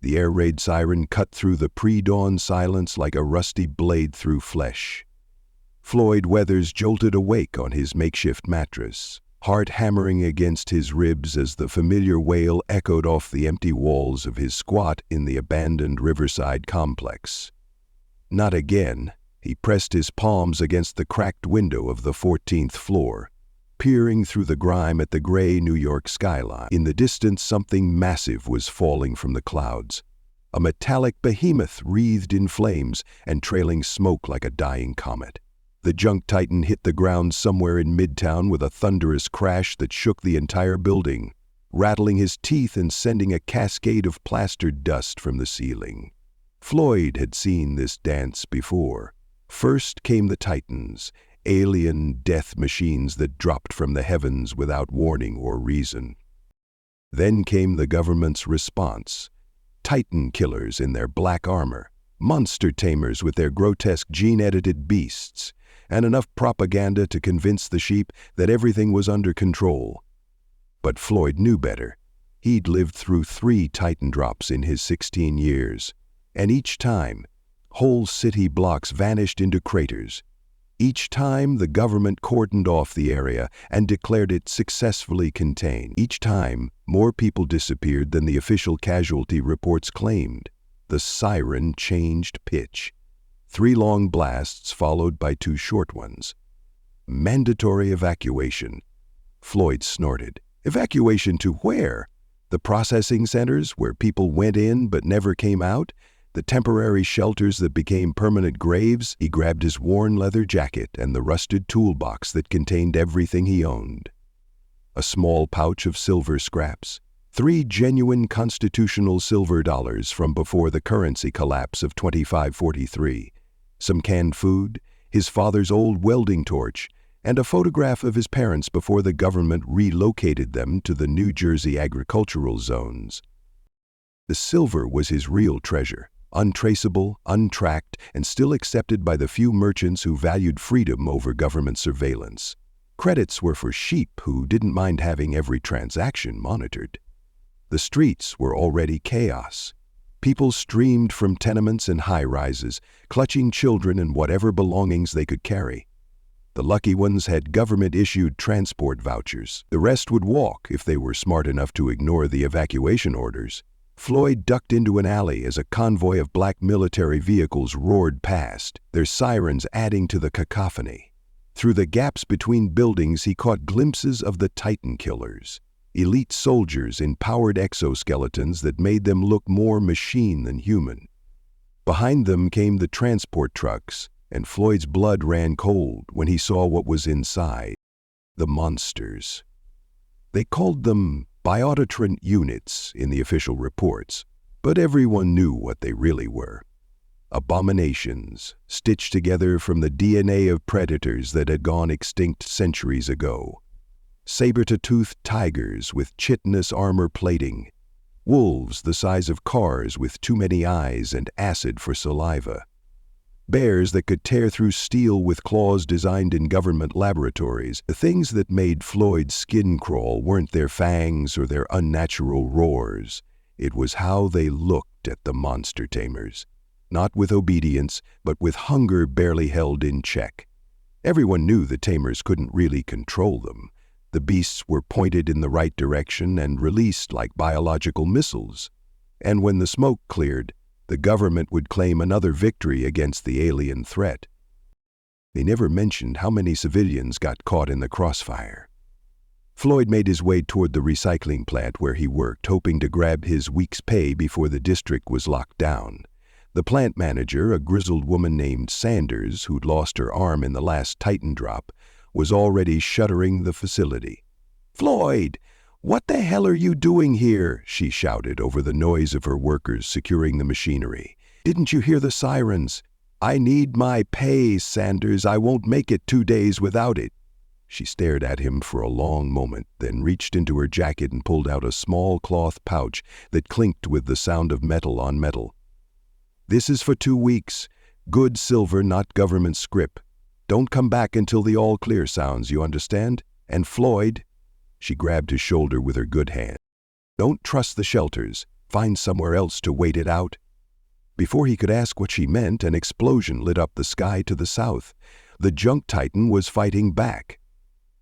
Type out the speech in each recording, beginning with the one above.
The air raid siren cut through the pre-dawn silence like a rusty blade through flesh. Floyd Weathers jolted awake on his makeshift mattress, heart hammering against his ribs as the familiar wail echoed off the empty walls of his squat in the abandoned Riverside complex. Not again. He pressed his palms against the cracked window of the 14th floor, peering through the grime at the gray New York skyline. In the distance, something massive was falling from the clouds. A metallic behemoth wreathed in flames and trailing smoke like a dying comet. The junk titan hit the ground somewhere in Midtown with a thunderous crash that shook the entire building, rattling his teeth and sending a cascade of plastered dust from the ceiling. Floyd had seen this dance before. First came the Titans, alien death machines that dropped from the heavens without warning or reason. Then came the government's response. Titan killers in their black armor, monster tamers with their grotesque gene-edited beasts, and enough propaganda to convince the sheep that everything was under control. But Floyd knew better. He'd lived through 3 Titan drops in his 16 years, and each time, whole city blocks vanished into craters. Each time, the government cordoned off the area and declared it successfully contained. Each time, more people disappeared than the official casualty reports claimed. The siren changed pitch. 3 long blasts followed by 2 short ones. Mandatory evacuation. Floyd snorted. Evacuation to where? The processing centers where people went in but never came out? The temporary shelters that became permanent graves? He grabbed his worn leather jacket and the rusted toolbox that contained everything he owned. A small pouch of silver scraps. 3 genuine constitutional silver dollars from before the currency collapse of 2543. Some canned food, his father's old welding torch, and a photograph of his parents before the government relocated them to the New Jersey agricultural zones. The silver was his real treasure, untraceable, untracked, and still accepted by the few merchants who valued freedom over government surveillance. Credits were for sheep who didn't mind having every transaction monitored. The streets were already chaos. People streamed from tenements and high-rises, clutching children and whatever belongings they could carry. The lucky ones had government-issued transport vouchers. The rest would walk if they were smart enough to ignore the evacuation orders. Floyd ducked into an alley as a convoy of black military vehicles roared past, their sirens adding to the cacophony. Through the gaps between buildings, he caught glimpses of the Titan killers. Elite soldiers in powered exoskeletons that made them look more machine than human. Behind them came the transport trucks, and Floyd's blood ran cold when he saw what was inside. The monsters. They called them Biotitrant units in the official reports, but everyone knew what they really were. Abominations, stitched together from the DNA of predators that had gone extinct centuries ago. Saber-toothed tigers with chitinous armor plating. Wolves the size of cars with too many eyes and acid for saliva. Bears that could tear through steel with claws designed in government laboratories. The things that made Floyd's skin crawl weren't their fangs or their unnatural roars. It was how they looked at the monster tamers. Not with obedience, but with hunger barely held in check. Everyone knew the tamers couldn't really control them. The beasts were pointed in the right direction and released like biological missiles. And when the smoke cleared, the government would claim another victory against the alien threat. They never mentioned how many civilians got caught in the crossfire. Floyd made his way toward the recycling plant where he worked, hoping to grab his week's pay before the district was locked down. The plant manager, a grizzled woman named Sanders, who'd lost her arm in the last Titan drop, was already shuttering the facility. "Floyd! What the hell are you doing here?" she shouted over the noise of her workers securing the machinery. "Didn't you hear the sirens? I need my pay, Sanders. I won't make it 2 days without it." She stared at him for a long moment, then reached into her jacket and pulled out a small cloth pouch that clinked with the sound of metal on metal. "This is for 2 weeks. Good silver, not government scrip. Don't come back until the all clear sounds, you understand? And Floyd," she grabbed his shoulder with her good hand, "don't trust the shelters. Find somewhere else to wait it out." Before he could ask what she meant, an explosion lit up the sky to the south. The junk titan was fighting back.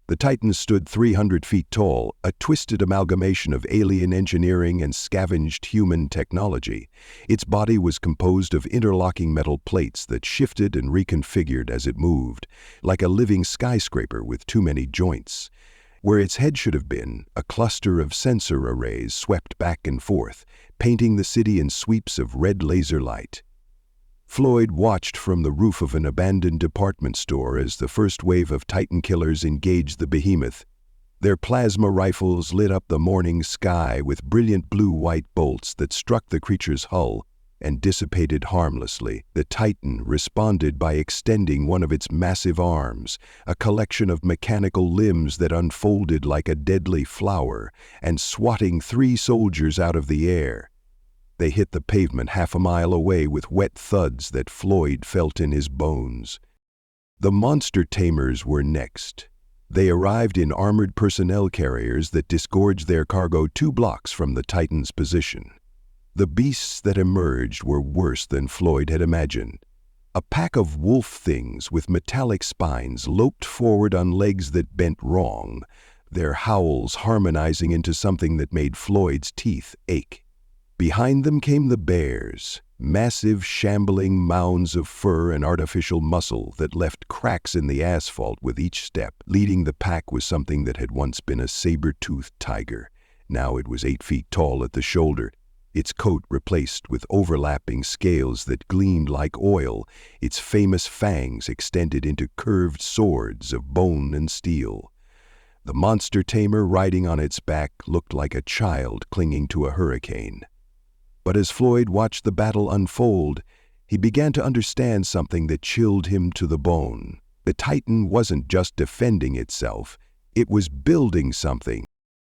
The titan stood 300 feet tall, a twisted amalgamation of alien engineering and scavenged human technology. Its body was composed of interlocking metal plates that shifted and reconfigured as it moved, like a living skyscraper with too many joints. Where its head should have been, a cluster of sensor arrays swept back and forth, painting the city in sweeps of red laser light. Floyd watched from the roof of an abandoned department store as the first wave of Titan killers engaged the behemoth. Their plasma rifles lit up the morning sky with brilliant blue-white bolts that struck the creature's hull and dissipated harmlessly. The Titan responded by extending one of its massive arms, a collection of mechanical limbs that unfolded like a deadly flower, and swatting 3 soldiers out of the air. They hit the pavement half a mile away with wet thuds that Floyd felt in his bones. The monster tamers were next. They arrived in armored personnel carriers that disgorged their cargo 2 blocks from the Titan's position. The beasts that emerged were worse than Floyd had imagined. A pack of wolf things with metallic spines loped forward on legs that bent wrong, their howls harmonizing into something that made Floyd's teeth ache. Behind them came the bears, massive shambling mounds of fur and artificial muscle that left cracks in the asphalt with each step. Leading the pack was something that had once been a saber-toothed tiger. Now it was 8 feet tall at the shoulder, its coat replaced with overlapping scales that gleamed like oil, its famous fangs extended into curved swords of bone and steel. The monster tamer riding on its back looked like a child clinging to a hurricane. But as Floyd watched the battle unfold, he began to understand something that chilled him to the bone. The Titan wasn't just defending itself, it was building something.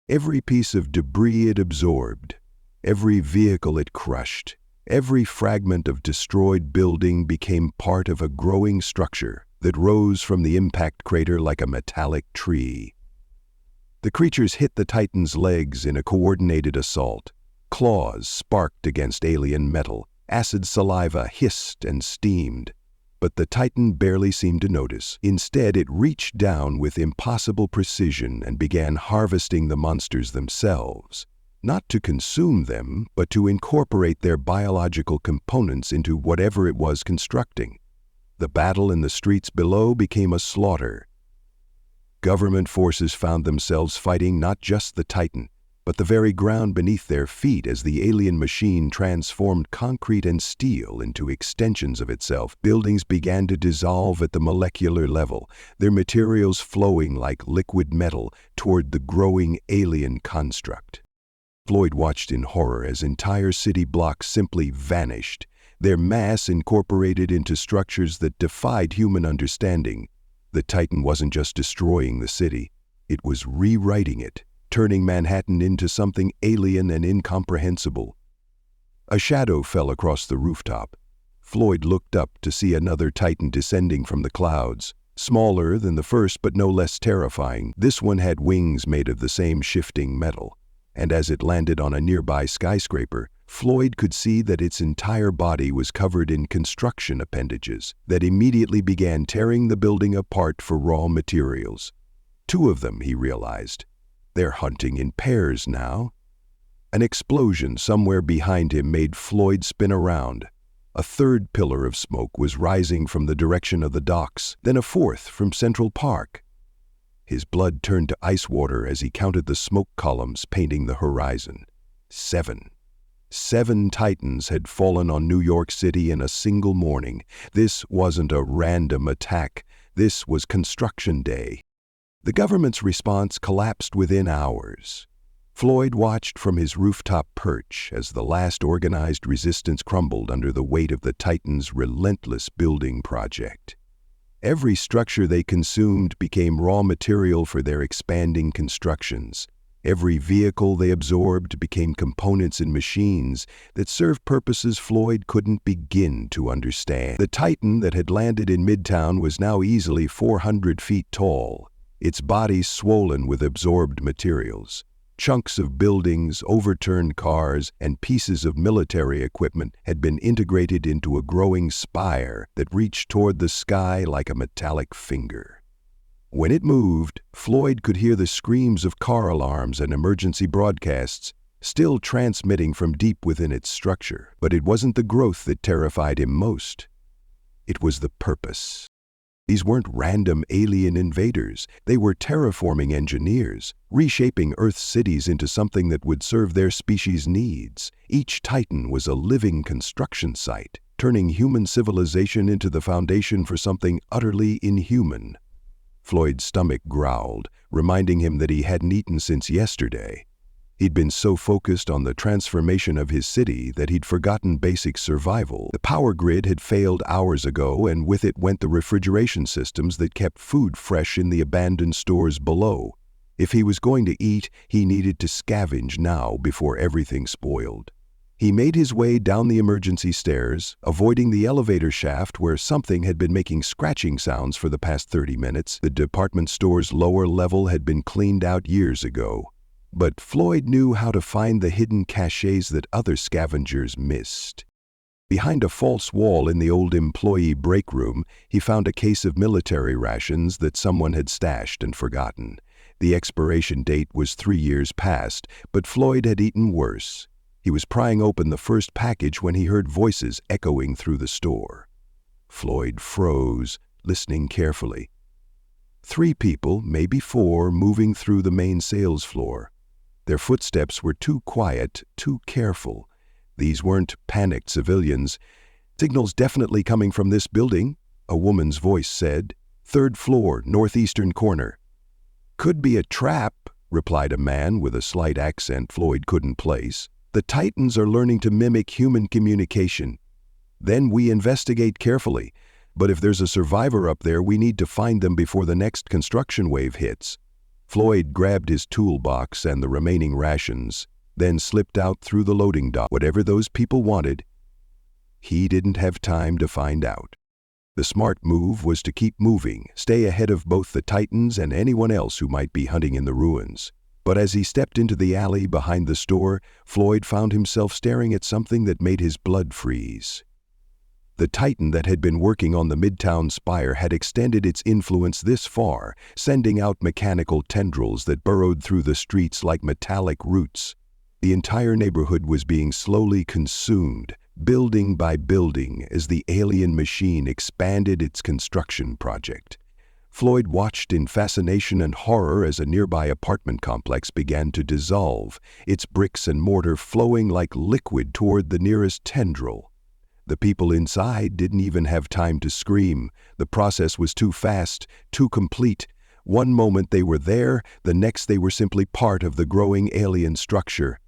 Every piece of debris it absorbed, every vehicle it crushed, every fragment of destroyed building became part of a growing structure that rose from the impact crater like a metallic tree. The creatures hit the Titan's legs in a coordinated assault. Claws sparked against alien metal, acid saliva hissed and steamed. But the Titan barely seemed to notice. Instead, it reached down with impossible precision and began harvesting the monsters themselves. Not to consume them, but to incorporate their biological components into whatever it was constructing. The battle in the streets below became a slaughter. Government forces found themselves fighting not just the Titan, but the very ground beneath their feet as the alien machine transformed concrete and steel into extensions of itself. Buildings began to dissolve at the molecular level, their materials flowing like liquid metal toward the growing alien construct. Floyd watched in horror as entire city blocks simply vanished, their mass incorporated into structures that defied human understanding. The Titan wasn't just destroying the city, it was rewriting it, turning Manhattan into something alien and incomprehensible. A shadow fell across the rooftop. Floyd looked up to see another Titan descending from the clouds, smaller than the first but no less terrifying. This one had wings made of the same shifting metal, and as it landed on a nearby skyscraper, Floyd could see that its entire body was covered in construction appendages that immediately began tearing the building apart for raw materials. 2 of them, he realized. They're hunting in pairs now. An explosion somewhere behind him made Floyd spin around. A 3rd pillar of smoke was rising from the direction of the docks, then a 4th from Central Park. His blood turned to ice water as he counted the smoke columns painting the horizon. 7. 7 Titans had fallen on New York City in a single morning. This wasn't a random attack. This was construction day. The government's response collapsed within hours. Floyd watched from his rooftop perch as the last organized resistance crumbled under the weight of the Titan's relentless building project. Every structure they consumed became raw material for their expanding constructions. Every vehicle they absorbed became components in machines that served purposes Floyd couldn't begin to understand. The Titan that had landed in Midtown was now easily 400 feet tall, its body swollen with absorbed materials. Chunks of buildings, overturned cars, and pieces of military equipment had been integrated into a growing spire that reached toward the sky like a metallic finger. When it moved, Floyd could hear the screams of car alarms and emergency broadcasts, still transmitting from deep within its structure. But it wasn't the growth that terrified him most. It was the purpose. These weren't random alien invaders. They were terraforming engineers, reshaping Earth's cities into something that would serve their species' needs. Each Titan was a living construction site, turning human civilization into the foundation for something utterly inhuman. Floyd's stomach growled, reminding him that he hadn't eaten since yesterday. He'd been so focused on the transformation of his city that he'd forgotten basic survival. The power grid had failed hours ago, and with it went the refrigeration systems that kept food fresh in the abandoned stores below. If he was going to eat, he needed to scavenge now before everything spoiled. He made his way down the emergency stairs, avoiding the elevator shaft where something had been making scratching sounds for the past 30 minutes. The department store's lower level had been cleaned out years ago. But Floyd knew how to find the hidden caches that other scavengers missed. Behind a false wall in the old employee break room, he found a case of military rations that someone had stashed and forgotten. The expiration date was 3 years past, but Floyd had eaten worse. He was prying open the first package when he heard voices echoing through the store. Floyd froze, listening carefully. 3 people, maybe 4, moving through the main sales floor. Their footsteps were too quiet, too careful. These weren't panicked civilians. "Signals definitely coming from this building," a woman's voice said. "3rd floor, northeastern corner." "Could be a trap," replied a man with a slight accent Floyd couldn't place. "The Titans are learning to mimic human communication. Then we investigate carefully. But if there's a survivor up there, we need to find them before the next construction wave hits." Floyd grabbed his toolbox and the remaining rations, then slipped out through the loading dock. Whatever those people wanted, he didn't have time to find out. The smart move was to keep moving, stay ahead of both the Titans and anyone else who might be hunting in the ruins. But as he stepped into the alley behind the store, Floyd found himself staring at something that made his blood freeze. The Titan that had been working on the Midtown spire had extended its influence this far, sending out mechanical tendrils that burrowed through the streets like metallic roots. The entire neighborhood was being slowly consumed, building by building, as the alien machine expanded its construction project. Floyd watched in fascination and horror as a nearby apartment complex began to dissolve, its bricks and mortar flowing like liquid toward the nearest tendril. The people inside didn't even have time to scream. The process was too fast, too complete. One moment they were there, the next they were simply part of the growing alien structure.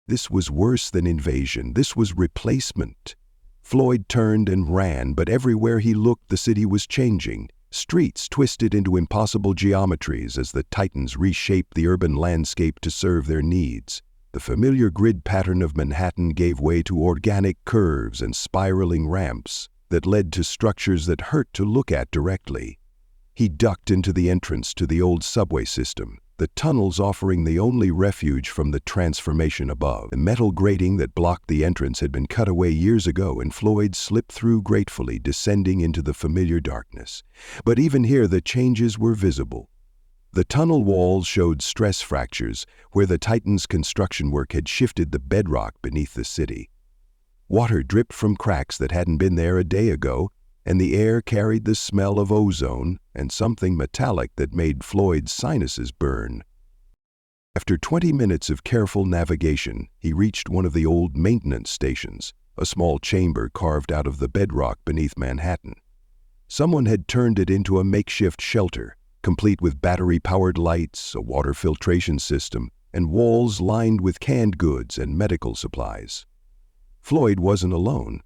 This was worse than invasion. This was replacement. Floyd turned and ran, but everywhere he looked, the city was changing. Streets twisted into impossible geometries as the Titans reshaped the urban landscape to serve their needs. The familiar grid pattern of Manhattan gave way to organic curves and spiraling ramps that led to structures that hurt to look at directly. He ducked into the entrance to the old subway system, the tunnels offering the only refuge from the transformation above. The metal grating that blocked the entrance had been cut away years ago, and Floyd slipped through gratefully, descending into the familiar darkness. But even here the changes were visible. The tunnel walls showed stress fractures where the Titan's construction work had shifted the bedrock beneath the city. Water dripped from cracks that hadn't been there a day ago, and the air carried the smell of ozone and something metallic that made Floyd's sinuses burn. After 20 minutes of careful navigation, he reached one of the old maintenance stations, a small chamber carved out of the bedrock beneath Manhattan. Someone had turned it into a makeshift shelter, complete with battery-powered lights, a water filtration system, and walls lined with canned goods and medical supplies. Floyd wasn't alone.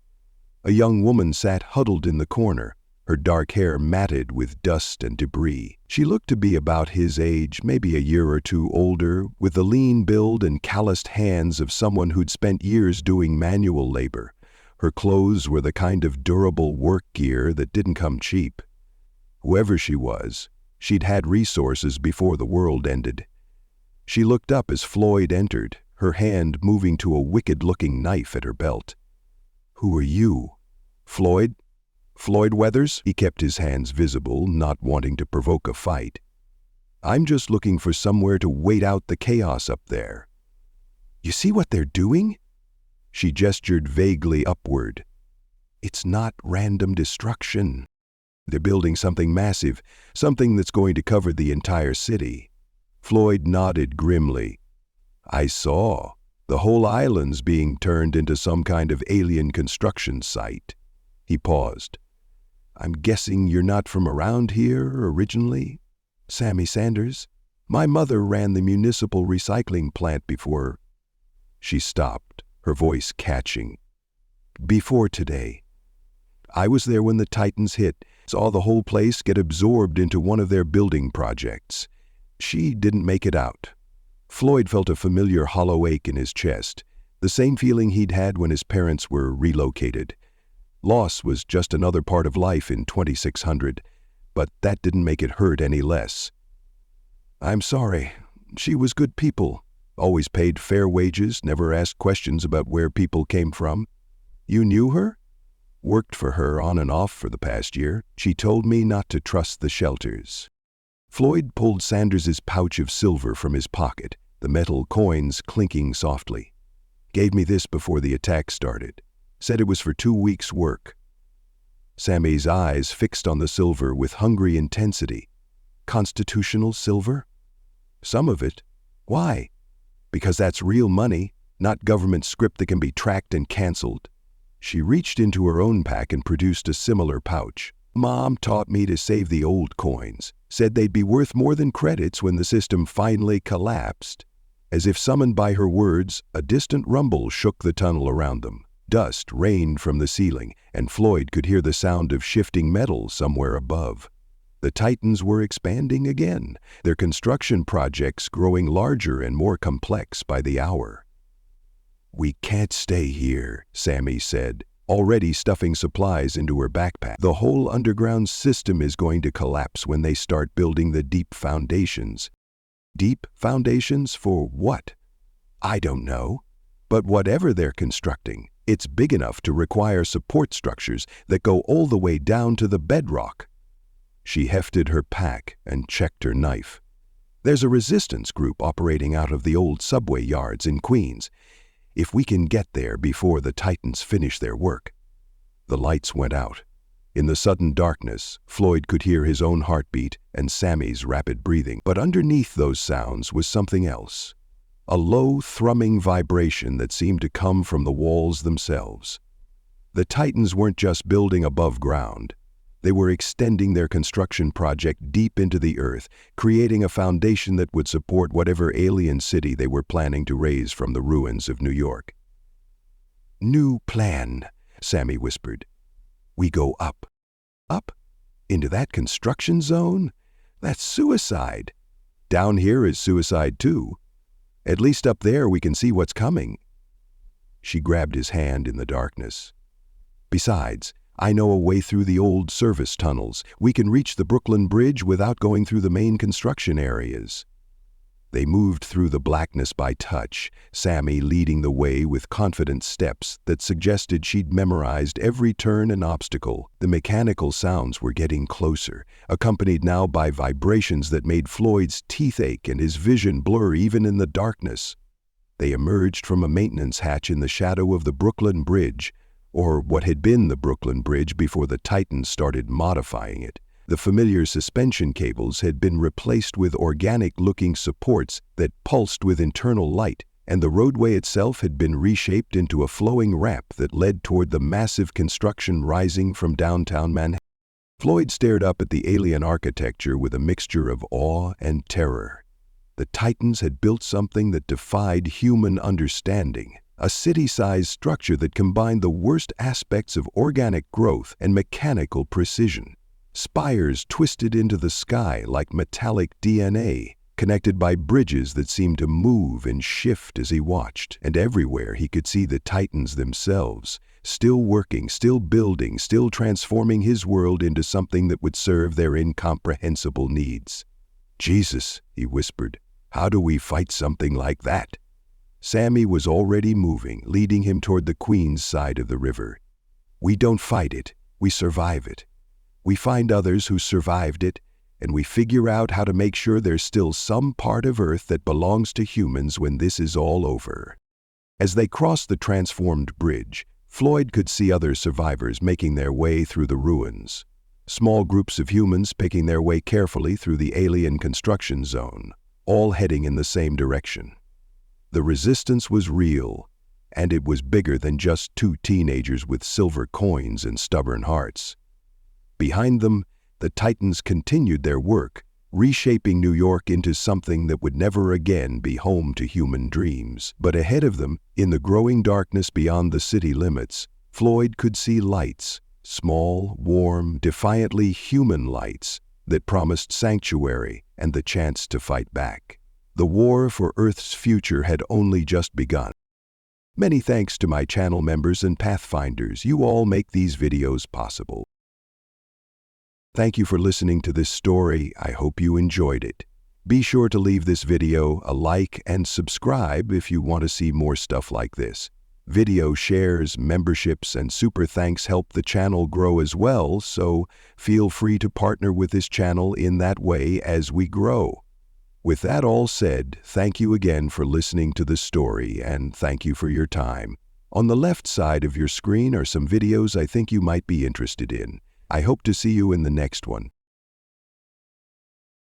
A young woman sat huddled in the corner, her dark hair matted with dust and debris. She looked to be about his age, maybe a year or two older, with the lean build and calloused hands of someone who'd spent years doing manual labor. Her clothes were the kind of durable work gear that didn't come cheap. Whoever she was, she'd had resources before the world ended. She looked up as Floyd entered, her hand moving to a wicked-looking knife at her belt. "Who are you? Floyd? Floyd Weathers?" He kept his hands visible, not wanting to provoke a fight. "I'm just looking for somewhere to wait out the chaos up there." "You see what they're doing?" She gestured vaguely upward. "It's not random destruction. They're building something massive, something that's going to cover the entire city." Floyd nodded grimly. "I saw. The whole island's being turned into some kind of alien construction site." He paused. "I'm guessing you're not from around here originally?" "Sammy Sanders. My mother ran the municipal recycling plant before." She stopped, her voice catching. "Before today. I was there when the Titans hit, saw the whole place get absorbed into one of their building projects. She didn't make it out." Floyd felt a familiar hollow ache in his chest, the same feeling he'd had when his parents were relocated. Loss was just another part of life in 2600, but that didn't make it hurt any less. "I'm sorry. She was good people. Always paid fair wages, never asked questions about where people came from." "You knew her?" "Worked for her on and off for the past year. She told me not to trust the shelters." Floyd pulled Sanders's pouch of silver from his pocket, the metal coins clinking softly. "Gave me this before the attack started. Said it was for 2 weeks' work." Sammy's eyes fixed on the silver with hungry intensity. "Constitutional silver?" "Some of it." "Why?" "Because that's real money, not government script that can be tracked and canceled." She reached into her own pack and produced a similar pouch. "Mom taught me to save the old coins. Said they'd be worth more than credits when the system finally collapsed." As if summoned by her words, a distant rumble shook the tunnel around them. Dust rained from the ceiling, and Floyd could hear the sound of shifting metal somewhere above. The Titans were expanding again, their construction projects growing larger and more complex by the hour. "We can't stay here," Sammy said, already stuffing supplies into her backpack. "The whole underground system is going to collapse when they start building the deep foundations." "Deep foundations for what?" "I don't know. But whatever they're constructing, it's big enough to require support structures that go all the way down to the bedrock." She hefted her pack and checked her knife. "There's a resistance group operating out of the old subway yards in Queens. If we can get there before the Titans finish their work." The lights went out. In the sudden darkness, Floyd could hear his own heartbeat and Sammy's rapid breathing. But underneath those sounds was something else. A low, thrumming vibration that seemed to come from the walls themselves. The Titans weren't just building above ground. They were extending their construction project deep into the earth, creating a foundation that would support whatever alien city they were planning to raise from the ruins of New York. "New plan," Sammy whispered. "We go up." "Up? Into that construction zone? That's suicide." "Down here is suicide too. At least up there we can see what's coming." She grabbed his hand in the darkness. "Besides, I know a way through the old service tunnels. We can reach the Brooklyn Bridge without going through the main construction areas." They moved through the blackness by touch, Sammy leading the way with confident steps that suggested she'd memorized every turn and obstacle. The mechanical sounds were getting closer, accompanied now by vibrations that made Floyd's teeth ache and his vision blur even in the darkness. They emerged from a maintenance hatch in the shadow of the Brooklyn Bridge, or what had been the Brooklyn Bridge before the Titans started modifying it. The familiar suspension cables had been replaced with organic-looking supports that pulsed with internal light, and the roadway itself had been reshaped into a flowing ramp that led toward the massive construction rising from downtown Manhattan. Floyd stared up at the alien architecture with a mixture of awe and terror. The Titans had built something that defied human understanding. A city-sized structure that combined the worst aspects of organic growth and mechanical precision. Spires twisted into the sky like metallic DNA, connected by bridges that seemed to move and shift as he watched. And everywhere he could see the Titans themselves, still working, still building, still transforming his world into something that would serve their incomprehensible needs. "Jesus," he whispered. How do we fight something like that? Sammy was already moving, leading him toward the Queen's side of the river. We don't fight it, we survive it. We find others who survived it, and we figure out how to make sure there's still some part of Earth that belongs to humans when this is all over. As they crossed the transformed bridge, Floyd could see other survivors making their way through the ruins. Small groups of humans picking their way carefully through the alien construction zone, all heading in the same direction. The resistance was real, and it was bigger than just two teenagers with silver coins and stubborn hearts. Behind them, the Titans continued their work, reshaping New York into something that would never again be home to human dreams. But ahead of them, in the growing darkness beyond the city limits, Floyd could see lights, small, warm, defiantly human lights that promised sanctuary and the chance to fight back. The war for Earth's future had only just begun. Many thanks to my channel members and Pathfinders. You all make these videos possible. Thank you for listening to this story. I hope you enjoyed it. Be sure to leave this video a like and subscribe if you want to see more stuff like this. Video shares, memberships, and super thanks help the channel grow as well, so feel free to partner with this channel in that way as we grow. With that all said, thank you again for listening to the story, and thank you for your time. On the left side of your screen are some videos I think you might be interested in. I hope to see you in the next one.